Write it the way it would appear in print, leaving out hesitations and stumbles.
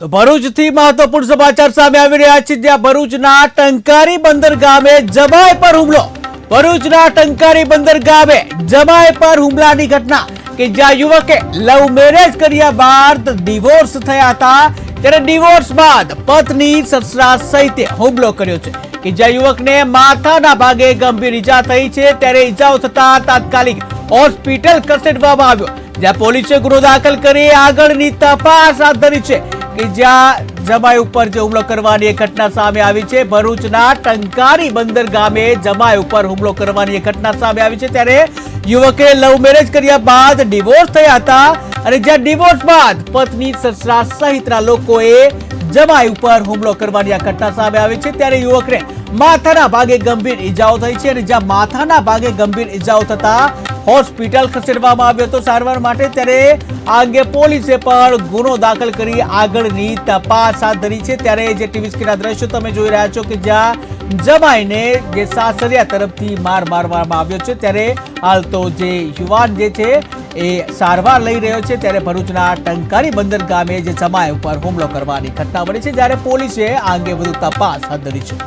તો ભરૂચથી મહત્વપૂર્ણ સમાચાર સામે આવી રહ્યા છે, જ્યાં ભરૂચના ટંકારી બંદર ગામે જમાઈ પર હુમલો. ભરૂચના ટંકારી બંદર ગામે જમાઈ પર હુમલાની ઘટના કે જ્યાં યુવકે લવ મેરેજ કર્યા બાદ ડિવોર્સ થયા હતા, ત્યારે ડિવોર્સ બાદ પત્ની સસરા સહિત હુમલો કર્યો છે કે જ્યાં યુવકને માથાના ભાગે ગંભીર ઈજા થઈ છે. ત્યારે ઈજાઓ થતા તાત્કાલિક હોસ્પિટલ ખસેડવામાં આવ્યો, જ્યાં પોલીસે ગુનો દાખલ કરી આગળની તપાસ હાથ ધરી છે કે જ્યાં જમાઈ ઉપર જે હુમલો કરવાની ઘટના સામે આવી છે. ભરૂચના ટંકારી બંદર ગામે જમાઈ ઉપર હુમલો કરવાની ઘટના સામે આવી છે. ત્યારે યુવકે લવ મેરેજ કર્યા બાદ ડિવોર્સ થયા હતા અને જ્યાં ડિવોર્સ બાદ પત્ની સસરા સહિતના લોકોએ જમાઈ ઉપર હુમલો કરવાની આ ઘટના સામે આવી છે. ત્યારે યુવકને માથાના ભાગે ગંભીર ઈજાઓ થઈ છે અને જ્યાં માથાના ભાગે ગંભીર ઈજાઓ થતા હોસ્પિટલ ખસેડવામાં આવ્યો હતો સારવાર માટે. ત્યારે આ અંગે પોલીસે પણ ગુનો દાખલ કરી આગળની તપાસ હાથ ધરી છે. ત્યારે જે ટીવી સ્ક્રીનના દ્રશ્યો તમે જોઈ રહ્યા છો કે જ્યાં જમાઈને જે સાસરિયા તરફથી માર મારવામાં આવ્યો છે. ત્યારે હાલ તો જે યુવાન જે છે એ સારવાર લઈ રહ્યો છે. ત્યારે ભરૂચના ટંકારી બંદર ગામે જે જમાઈ ઉપર હુમલો કરવાની ઘટના બની છે, જ્યારે પોલીસે આ અંગે વધુ તપાસ હાથ ધરી છે.